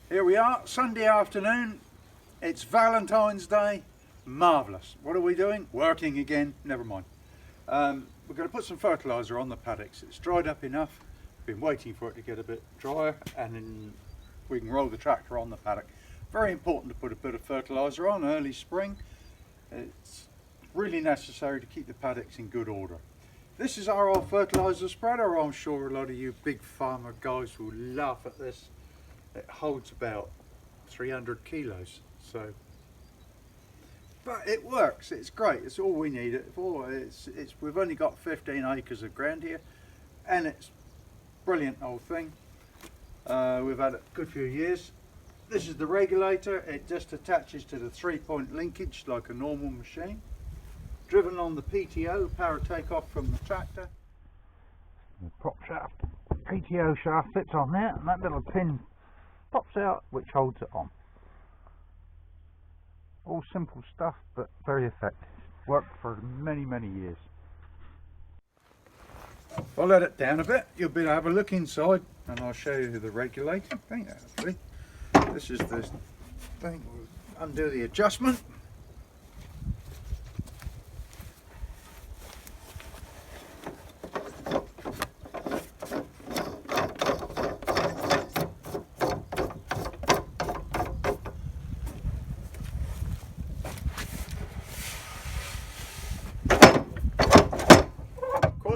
Here we are, Sunday afternoon. It's Valentine's Day. Marvellous. What are we doing? Working again. Never mind. We're going to put some fertiliser on the paddocks. It's dried up enough. Been waiting for it to get a bit drier, and then we can roll the tractor on the paddock. Very important to put a bit of fertiliser on early spring. It's really necessary to keep the paddocks in good order. This is our old fertiliser spreader. I'm sure a lot of you big farmer guys will laugh at this. It holds about 300 kilos, so, but it works. It's great. It's all we need it for. We've only got 15 acres of ground here, and it's brilliant old thing. We've had a good few years. This is the regulator. It just attaches to the 3-point linkage like a normal machine. Driven on the PTO, power takeoff from the tractor. The prop shaft, PTO shaft fits on there, and that little pin pops out which holds it on. All simple stuff, but very effective. Worked for many years. I'll let it down a bit. You'll be able to have a look inside, and I'll show you the regulating thing. Actually, this is the thing. We'll undo the adjustment.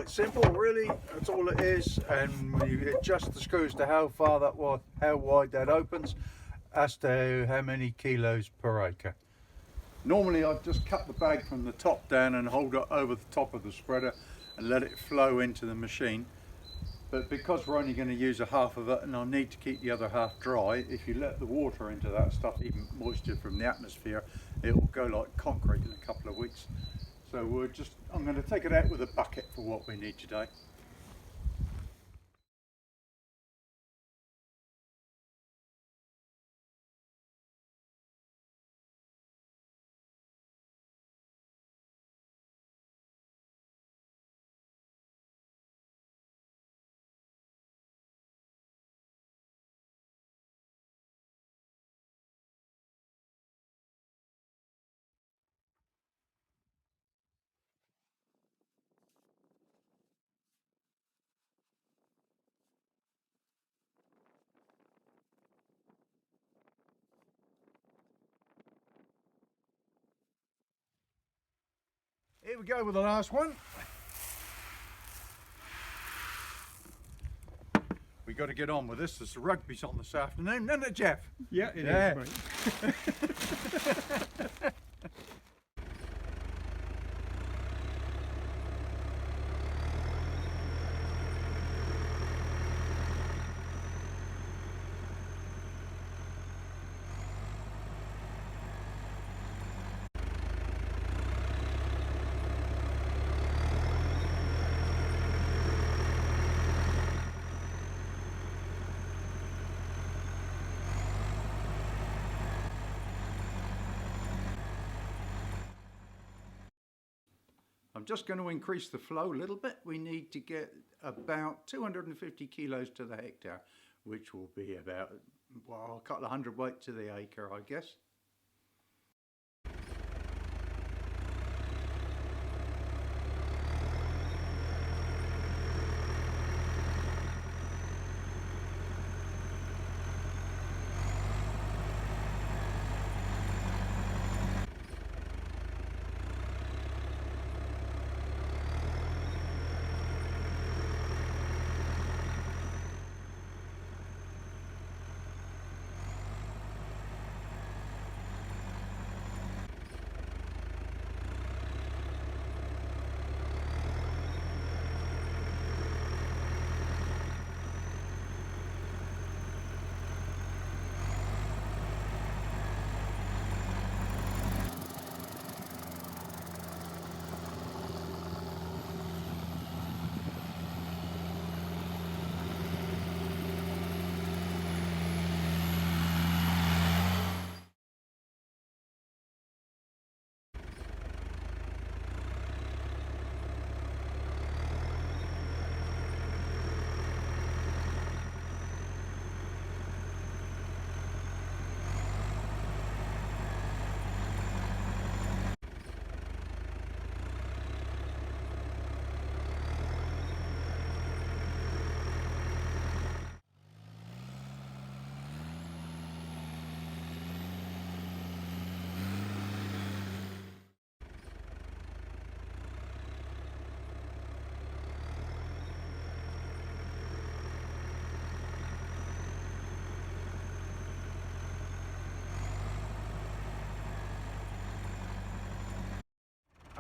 Simple, really. That's all it is, and you adjust the screws to how wide that opens, as to how many kilos per acre. Normally, I'd just cut the bag from the top down and hold it over the top of the spreader and let it flow into the machine. But because we're only going to use a half of it, and I need to keep the other half dry, if you let the water into that stuff, even moisture from the atmosphere, it will go like concrete in a couple of weeks. So I'm going to take it out with a bucket for what we need today. Here we go with the last one. We got to get on with this. There's the rugby's on this afternoon, isn't it, Jeff? Yeah, it is, mate. I'm just going to increase the flow a little bit. We need to get about 250 kilos to the hectare, which will be about, well, a couple of hundredweight to the acre, I guess.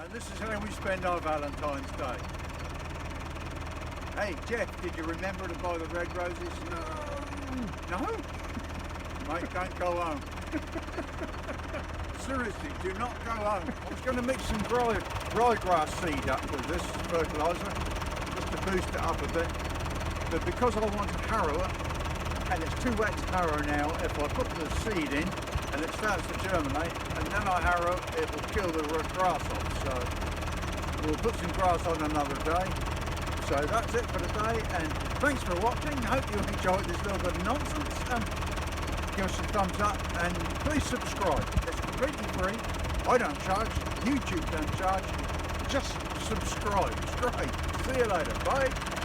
And this is how we spend our Valentine's Day. Hey Jeff, did you remember to buy the red roses? No? Mate, don't go home. Seriously, do not go home. I was going to mix some ryegrass seed up with this fertiliser, just to boost it up a bit. But because I want to harrow it, and it's too wet to harrow now, if I put the seed in, and it starts to germinate, and then I harrow, it will kill the grass off. So we'll put some grass on another day. So that's it for today, and thanks for watching. Hope you enjoyed this little bit of nonsense. Give us a thumbs up and please subscribe. It's completely free. I don't charge, YouTube don't charge. Just subscribe. It's great. See you later. Bye.